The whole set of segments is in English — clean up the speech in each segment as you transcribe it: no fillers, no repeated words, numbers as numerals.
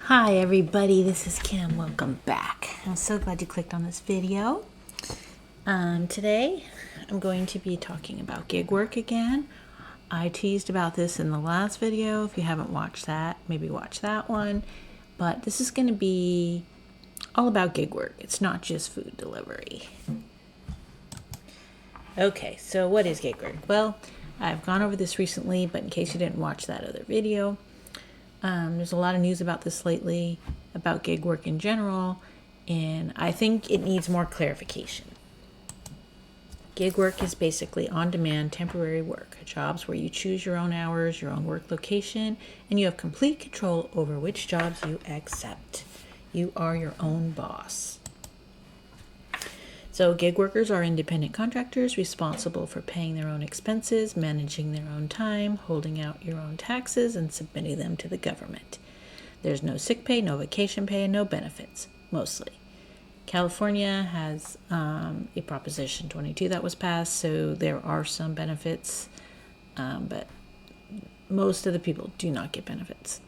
Hi everybody, this is Kim. Welcome back. I'm so glad you clicked on this video. Today I'm going to be talking about gig work again. I teased about this in the last video. If you haven't watched that, maybe watch that one. But this is going to be all about gig work. It's not just food delivery. Okay, so what is gig work? Well, I've gone over this recently, but in case you didn't watch that other video, there's a lot of news about this lately, about gig work in general, and I think it needs more clarification. Gig work is basically on-demand temporary work, jobs where you choose your own hours, your own work location, and you have complete control over which jobs you accept. You are your own boss. So gig workers are independent contractors responsible for paying their own expenses, managing their own time, holding out your own taxes, and submitting them to the government. There's no sick pay, no vacation pay, and no benefits, mostly. California has a Proposition 22 that was passed, so there are some benefits, but most of the people do not get benefits.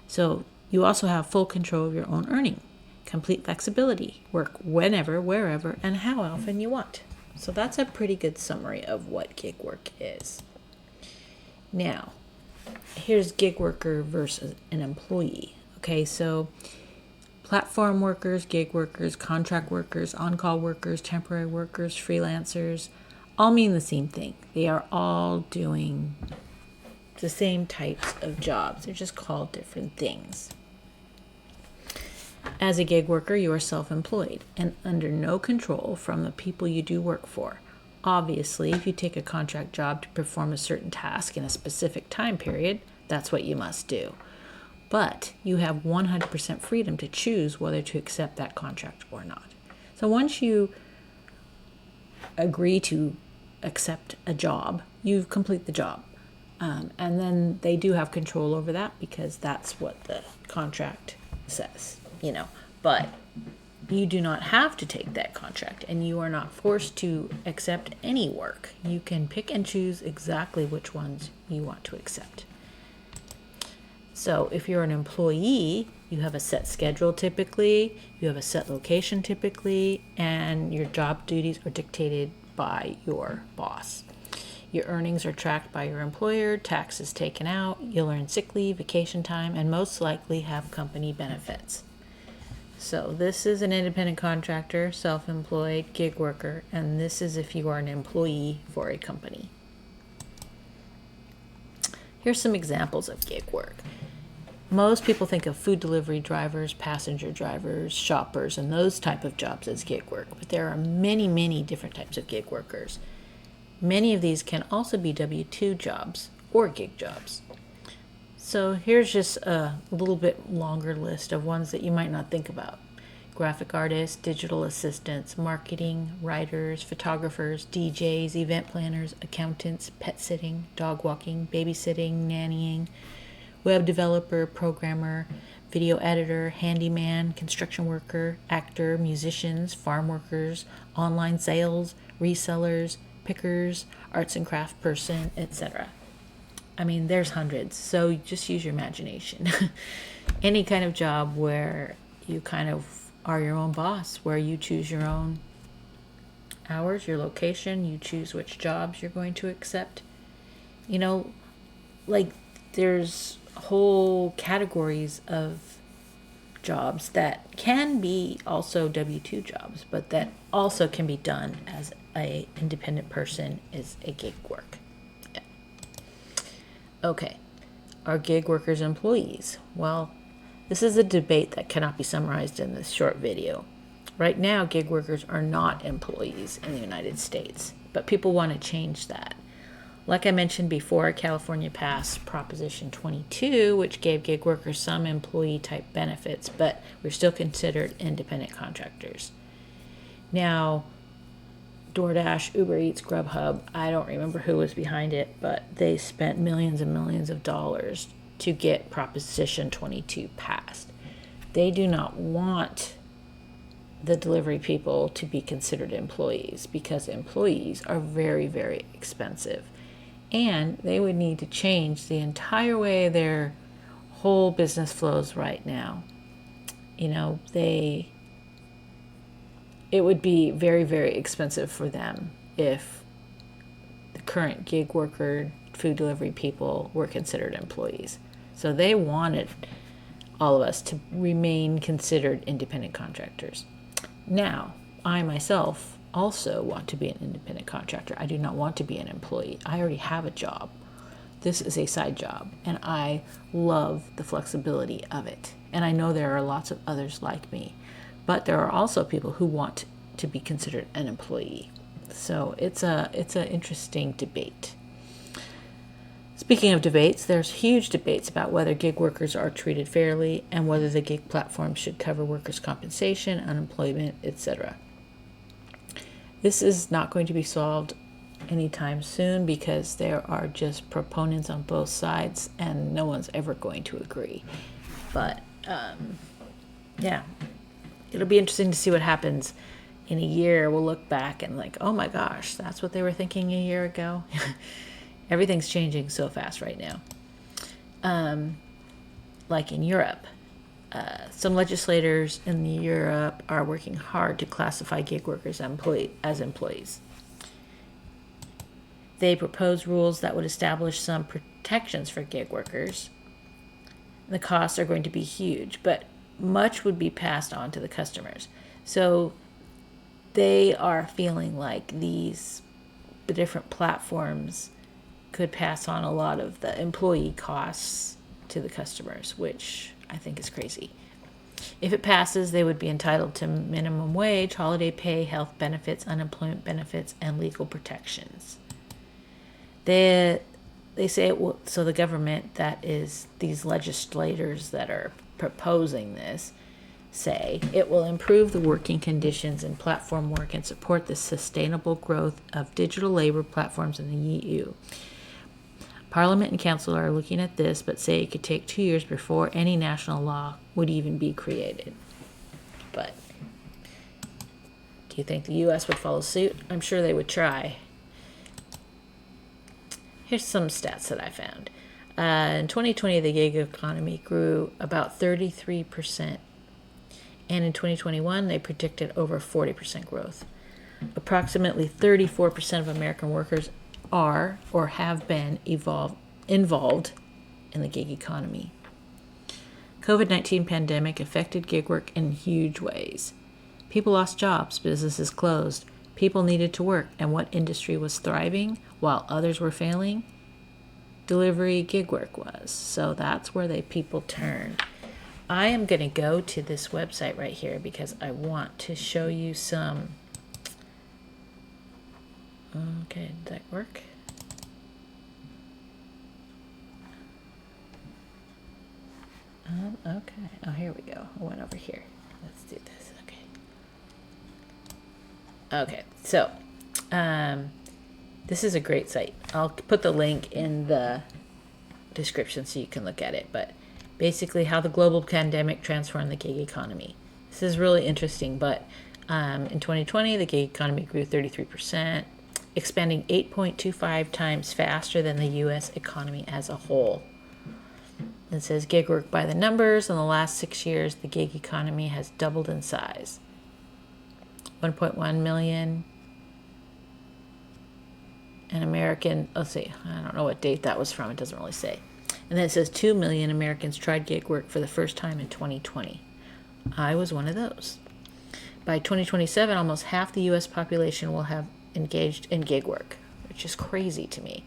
So you also have full control of your own earning. Complete flexibility, work whenever, wherever, and how often you want. So that's a pretty good summary of what gig work is. Now, here's gig worker versus an employee. Okay, so platform workers, gig workers, contract workers, on-call workers, temporary workers, freelancers, all mean the same thing. They are all doing the same types of jobs. They're just called different things. As a gig worker, you are self-employed and under no control from the people you do work for. Obviously, if you take a contract job to perform a certain task in a specific time period, that's what you must do. But you have 100% freedom to choose whether to accept that contract or not. So once you agree to accept a job, you complete the job. And then they do have control over that because that's what the contract says. But you do not have to take that contract, and you are not forced to accept any work. You can pick and choose exactly which ones you want to accept. So if you're an employee, you have a set schedule typically, you have a set location typically, and your job duties are dictated by your boss. Your earnings are tracked by your employer, taxes taken out, you'll earn sick leave, vacation time, and most likely have company benefits. So this is an independent contractor, self-employed, gig worker, and this is if you are an employee for a company. Here's some examples of gig work. Most people think of food delivery drivers, passenger drivers, shoppers, and those type of jobs as gig work, but there are many, many different types of gig workers. Many of these can also be W-2 jobs or gig jobs. So here's just a little bit longer list of ones that you might not think about. Graphic artists, digital assistants, marketing, writers, photographers, DJs, event planners, accountants, pet sitting, dog walking, babysitting, nannying, web developer, programmer, video editor, handyman, construction worker, actor, musicians, farm workers, online sales, resellers, pickers, arts and craft person, etc. I mean, there's hundreds, so just use your imagination. Any kind of job where you kind of are your own boss, where you choose your own hours, your location, you choose which jobs you're going to accept. There's whole categories of jobs that can be also W-2 jobs, but that also can be done as a independent person is a gig work. Okay, are gig workers employees? Well, this is a debate that cannot be summarized in this short video. Right now, gig workers are not employees in the United States, but people want to change that. Like I mentioned before, California passed Proposition 22, which gave gig workers some employee-type benefits, but we're still considered independent contractors. Now, DoorDash, Uber Eats, Grubhub, I don't remember who was behind it, but they spent millions and millions of dollars to get Proposition 22 passed. They do not want the delivery people to be considered employees because employees are very, very expensive. And they would need to change the entire way their whole business flows right now. It would be very, very expensive for them if the current gig worker food delivery people were considered employees. So they wanted all of us to remain considered independent contractors. Now, I myself also want to be an independent contractor. I do not want to be an employee. I already have a job. This is a side job, and I love the flexibility of it. And I know there are lots of others like me, but there are also people who want to be considered an employee. So it's an interesting debate. Speaking of debates, there's huge debates about whether gig workers are treated fairly and whether the gig platform should cover workers' compensation, unemployment, etc. This is not going to be solved anytime soon because there are just proponents on both sides and no one's ever going to agree. But yeah, it'll be interesting to see what happens in a year. We'll look back and like, oh my gosh, that's what they were thinking a year ago. Everything's changing so fast right now. Like in Europe, some legislators in Europe are working hard to classify gig workers as employees. They propose rules that would establish some protections for gig workers. The costs are going to be huge, but much would be passed on to the customers. So they are feeling like the different platforms could pass on a lot of the employee costs to the customers, which I think is crazy. If it passes, they would be entitled to minimum wage, holiday pay, health benefits, unemployment benefits, and legal protections. They say it will, so the government, that is these legislators that are proposing this, say it will improve the working conditions in platform work and support the sustainable growth of digital labor platforms in the EU. Parliament and Council are looking at this, but say it could take 2 years before any national law would even be created. But do you think the U.S. would follow suit? I'm sure they would try. Here's some stats that I found. In 2020, the gig economy grew about 33%. And in 2021, they predicted over 40% growth. Approximately 34% of American workers are or have been involved in the gig economy. COVID-19 pandemic affected gig work in huge ways. People lost jobs, businesses closed, people needed to work, and what industry was thriving while others were failing? Delivery gig work was. So that's where people turn. I am going to go to this website right here because I want to show you some. Okay, did that work? Okay. Oh, here we go. I went over here. Let's do this. Okay, so this is a great site. I'll put the link in the description so you can look at it. But basically how the global pandemic transformed the gig economy. This is really interesting, but in 2020, the gig economy grew 33%, expanding 8.25 times faster than the U.S. economy as a whole. It says gig work by the numbers. In the last 6 years, the gig economy has doubled in size. 1.1 million. An American, let's see, I don't know what date that was from. It doesn't really say. And then it says 2 million Americans tried gig work for the first time in 2020. I was one of those. By 2027, almost half the U.S. population will have engaged in gig work, which is crazy to me.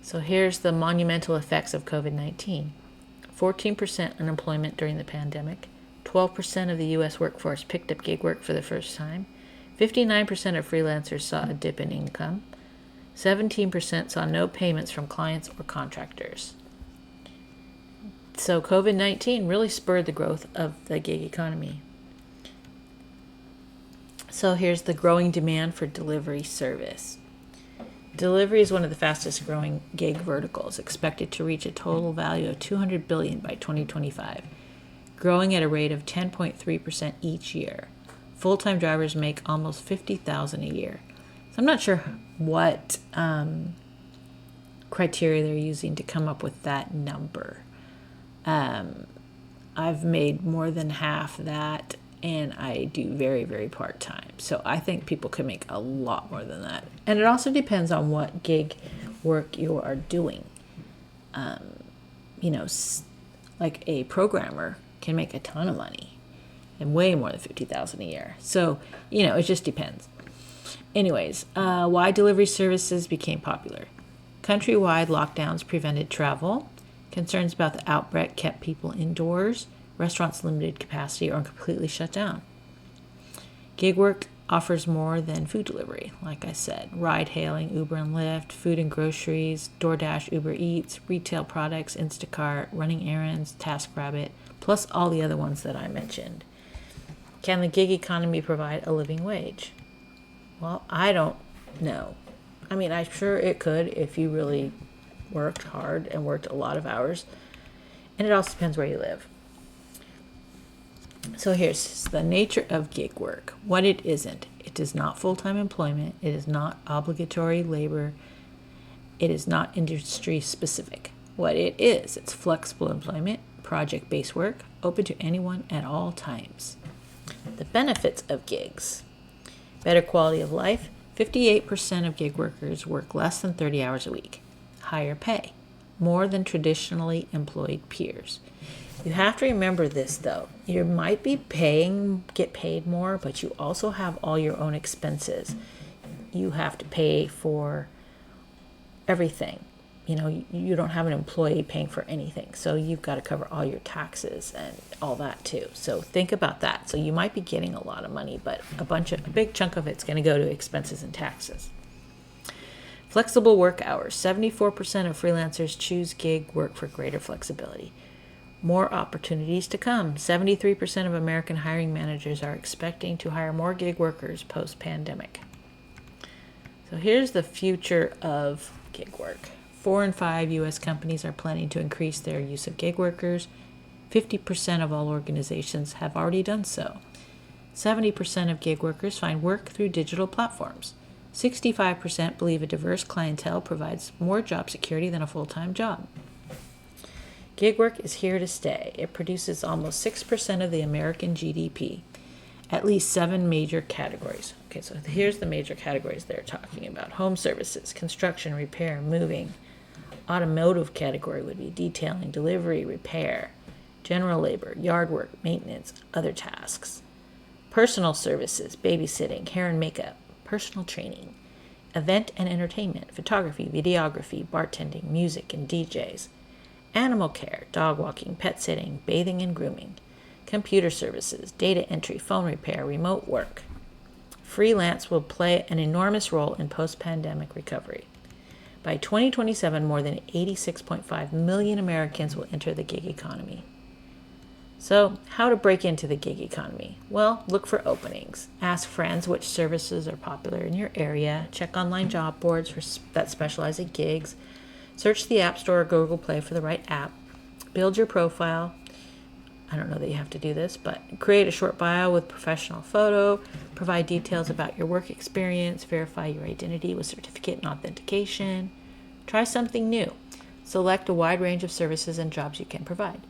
So here's the monumental effects of COVID-19. 14% unemployment during the pandemic. 12% of the U.S. workforce picked up gig work for the first time. 59% of freelancers saw a dip in income. 17% saw no payments from clients or contractors. So COVID-19 really spurred the growth of the gig economy. So here's the growing demand for delivery service. Delivery is one of the fastest growing gig verticals, expected to reach a total value of $200 billion by 2025, growing at a rate of 10.3% each year. Full-time drivers make almost $50,000 a year. So I'm not sure what criteria they're using to come up with that number. I've made more than half that, and I do very, very part-time. So I think people can make a lot more than that. And it also depends on what gig work you are doing. Like a programmer can make a ton of money and way more than $50,000 a year. So, it just depends. Anyways, why delivery services became popular. Countrywide lockdowns prevented travel. Concerns about the outbreak kept people indoors. Restaurants limited capacity or completely shut down. Gig work offers more than food delivery, like I said. Ride hailing, Uber and Lyft, food and groceries, DoorDash, Uber Eats, retail products, Instacart, running errands, TaskRabbit, plus all the other ones that I mentioned. Can the gig economy provide a living wage? Well, I don't know. I mean, I'm sure it could if you really worked hard and worked a lot of hours. And it also depends where you live. So here's the nature of gig work. What it isn't. It is not full-time employment. It is not obligatory labor. It is not industry specific. What it is, it's flexible employment, project-based work, open to anyone at all times. The benefits of gigs. Better quality of life. 58% of gig workers work less than 30 hours a week. Higher pay. More than traditionally employed peers. You have to remember this, though. You might be get paid more, but you also have all your own expenses. You have to pay for everything. You don't have an employee paying for anything. So you've got to cover all your taxes and all that too. So think about that. So you might be getting a lot of money, but a big chunk of it's going to go to expenses and taxes. Flexible work hours. 74% of freelancers choose gig work for greater flexibility. More opportunities to come. 73% of American hiring managers are expecting to hire more gig workers post-pandemic. So here's the future of gig work. 4 in 5 U.S. companies are planning to increase their use of gig workers. 50% of all organizations have already done so. 70% of gig workers find work through digital platforms. 65% believe a diverse clientele provides more job security than a full-time job. Gig work is here to stay. It produces almost 6% of the American GDP, at least 7 major categories. Okay, so here's the major categories they're talking about. Home services, construction, repair, moving. Automotive category would be detailing, delivery, repair. General labor, yard work, maintenance, other tasks. Personal services, babysitting, hair and makeup, personal training. Event and entertainment, photography, videography, bartending, music, and DJs. Animal care, dog walking, pet sitting, bathing and grooming. Computer services, data entry, phone repair, remote work. Freelance will play an enormous role in post-pandemic recovery. By 2027, more than 86.5 million Americans will enter the gig economy. So, how to break into the gig economy? Well, look for openings. Ask friends which services are popular in your area. Check online job boards that specialize in gigs. Search the App Store or Google Play for the right app. Build your profile. I don't know that you have to do this, but create a short bio with professional photo. Provide details about your work experience. Verify your identity with certificate and authentication. Try something new. Select a wide range of services and jobs you can provide.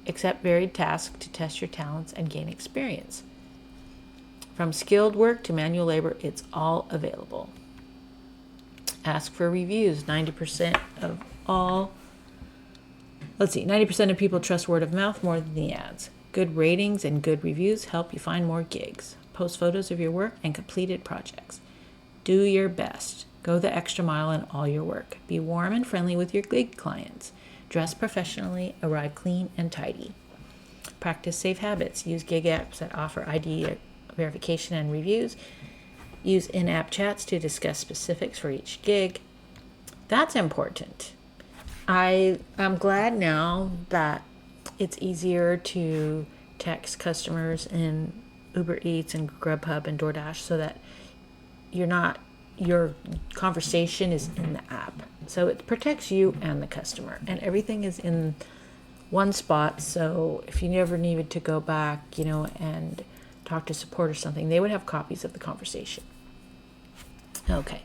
Accept varied tasks to test your talents and gain experience. From skilled work to manual labor, it's all available. Ask for reviews. 90% of people trust word of mouth more than the ads. Good ratings and good reviews help you find more gigs. Post photos of your work and completed projects. Do your best. Go the extra mile in all your work. Be warm and friendly with your gig clients. Dress professionally. Arrive clean and tidy. Practice safe habits. Use gig apps that offer ID verification and reviews. Use in-app chats to discuss specifics for each gig. That's important. I'm glad now that it's easier to text customers in Uber Eats and Grubhub and DoorDash so that your conversation is in the app. So it protects you and the customer, and everything is in one spot. So if you never needed to go back, and talk to support or something, they would have copies of the conversation. Okay.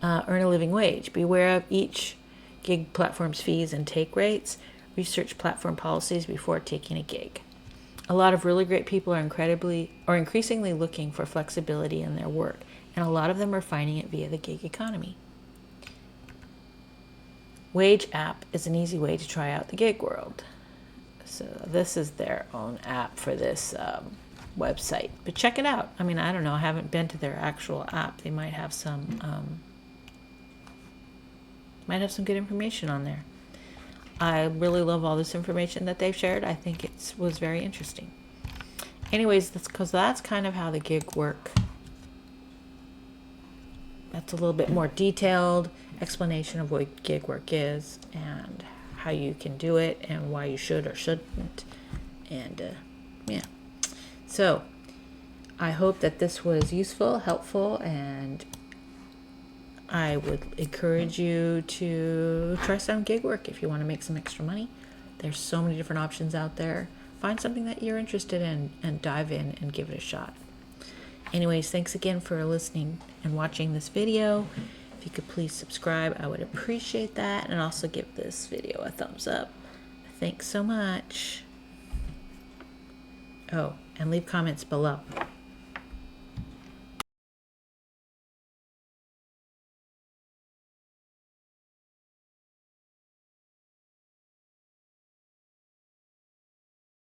Earn a living wage. Beware of each gig platform's fees and take rates. Research platform policies before taking a gig. A lot of really great people are increasingly looking for flexibility in their work, and a lot of them are finding it via the gig economy. Wage app is an easy way to try out the gig world. So this is their own app for this website, but check it out. I mean, I don't know, I haven't been to their actual app. They might have some good information on there. I really love all this information that they've shared. I think it was very interesting. Anyways, that's kind of how the gig work. That's a little bit more detailed explanation of what gig work is and how you can do it and why you should or shouldn't. And yeah. So I hope that this was useful, helpful, and I would encourage you to try some gig work if you want to make some extra money. There's so many different options out there. Find something that you're interested in and dive in and give it a shot. Anyways, thanks again for listening and watching this video. If you could please subscribe, I would appreciate that. And also give this video a thumbs up. Thanks so much. Oh, and leave comments below.